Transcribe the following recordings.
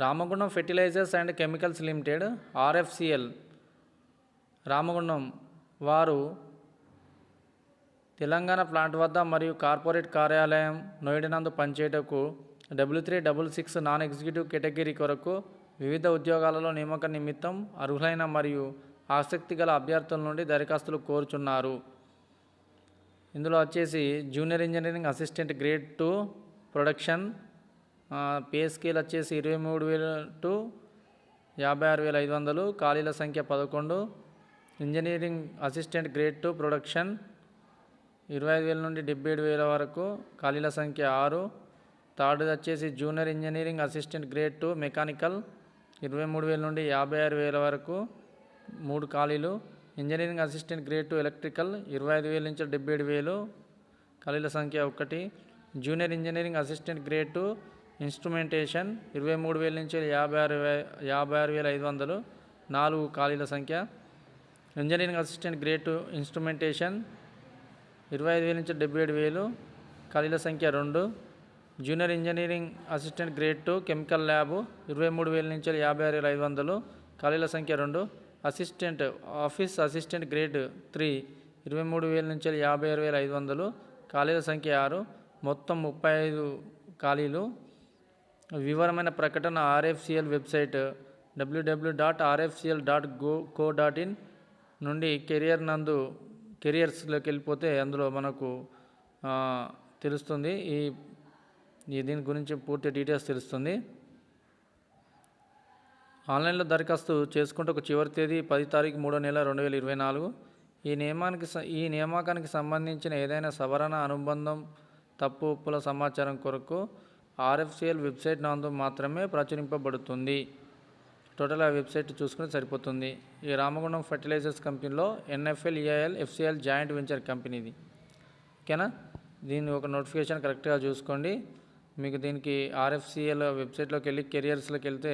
Ramagundam fertilizers and chemicals limited RFCL Ramagundam వారు Telangana plant వద్ద మరియు కార్పొరేట్ కార్యాలయం నోయిడానందు పనిచేయటకు W366 నాన్ ఎగ్జిక్యూటివ్ కేటగిరీ కొరకు వివిధ ఉద్యోగాలలో నియామక నిమిత్తం అర్హులైన మరియు ఆసక్తి గల అభ్యర్థుల నుండి దరఖాస్తులు కోరుచున్నారు. ఇందులో వచ్చేసి junior engineering assistant grade 2 production pay scale వచ్చేసి 23,000 to 56,500. ఖాళీల సంఖ్య 11. ఇంజనీరింగ్ అసిస్టెంట్ గ్రేడ్ 2 ప్రొడక్షన్ 25,000 నుండి 77,000 వరకు. ఖాళీల సంఖ్య 6. థర్డ్ది వచ్చేసి junior engineering assistant grade 2 mechanical 23,000 నుండి 56,000 వరకు 3 ఖాళీలు. ఇంజనీరింగ్ అసిస్టెంట్ గ్రేడ్ 2 ఎలక్ట్రికల్ 25,000 నుంచి 77,000. ఖాళీల సంఖ్య 1. Junior engineering assistant grade 2 instrumentation 23,000 నుంచి 56,500 4 ఖాళీల సంఖ్య. ఇంజనీరింగ్ అసిస్టెంట్ గ్రేడ్ 2 ఇన్స్ట్రుమెంటేషన్ 25,000 నుంచి 77,000 ఖాళీల సంఖ్య 2. Junior engineering assistant grade 2 chemical lab 23,000 నుంచి 56,500 ఖాళీల సంఖ్య 2. ఆఫీస్ అసిస్టెంట్ గ్రేడ్ 3 23,000 నుంచి 56,500 ఖాళీల సంఖ్య 6. మొత్తం 35 ఖాళీలు. వివరమైన ప్రకటన ఆర్ఎఫ్సిఎల్ వెబ్సైట్ www.rfcl.co.in నుండి కెరియర్స్లోకి వెళ్ళిపోతే అందులో మనకు తెలుస్తుంది. దీని గురించి పూర్తి డీటెయిల్స్ తెలుస్తుంది. ఆన్లైన్లో దరఖాస్తు చేసుకుంటే ఒక చివరి తేదీ 10 తారీఖు 3వ నెల 2024. ఈ నియామకానికి సంబంధించిన ఏదైనా సవరణ అనుబంధం తప్పు ఒప్పుల సమాచారం కొరకు ఆర్ఎఫ్సిఎల్ వెబ్సైట్ నందు మాత్రమే ప్రచురింపబడుతుంది. టోటల్ ఆ వెబ్సైట్ చూసుకుని సరిపోతుంది. ఈ రామగుండం ఫర్టిలైజర్స్ కంపెనీలో NFL, EIL, FCL joint venture కంపెనీది. ఓకేనా, దీని ఒక నోటిఫికేషన్ కరెక్ట్గా చూసుకోండి. మీకు దీనికి ఆర్ఎఫ్సిఎల్ వెబ్సైట్లోకి వెళ్ళి కెరియర్స్లోకి వెళ్తే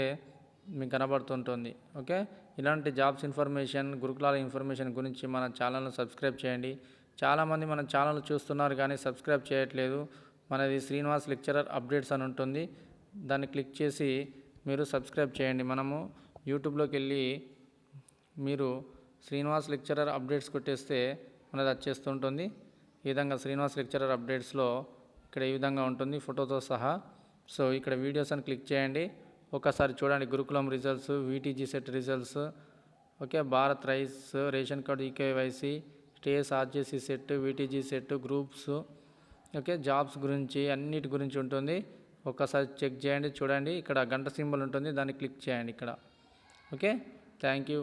మీకు కనబడుతుంటుంది. ఓకే, ఇలాంటి జాబ్స్ ఇన్ఫర్మేషన్, గురుకులాల ఇన్ఫర్మేషన్ గురించి మన ఛానల్ను సబ్స్క్రైబ్ చేయండి. చాలామంది మన ఛానల్ చూస్తున్నారు కానీ సబ్స్క్రైబ్ చేయట్లేదు. మనది శ్రీనివాస్ లెక్చరర్ అప్డేట్స్ అని ఉంటుంది, దాన్ని క్లిక్ చేసి మీరు సబ్స్క్రైబ్ చేయండి. మనము యూట్యూబ్లోకి వెళ్ళి మీరు శ్రీనివాస్ లెక్చరర్ అప్డేట్స్ కొట్టేస్తే మనది వచ్చేస్తుంటుంది. ఈ విధంగా శ్రీనివాస్ లెక్చరర్ అప్డేట్స్లో ఇక్కడ ఈ విధంగా ఉంటుంది ఫోటోతో సహా. సో ఇక్కడ వీడియోస్ అని క్లిక్ చేయండి, ఒకసారి చూడండి. Gurukulam results, VTG set results, okay, Bharat rice, ration card, eKYC, TS RJC set, VTG set, groups, okay, jobs గురించి అన్నిటి గురించి ఉంటుంది. ఒక్కసారి చెక్ చేయండి, చూడండి. ఇక్కడ గంట సింబల్ ఉంటుంది, దాన్ని క్లిక్ చేయండి ఇక్కడ. Okay, thank you.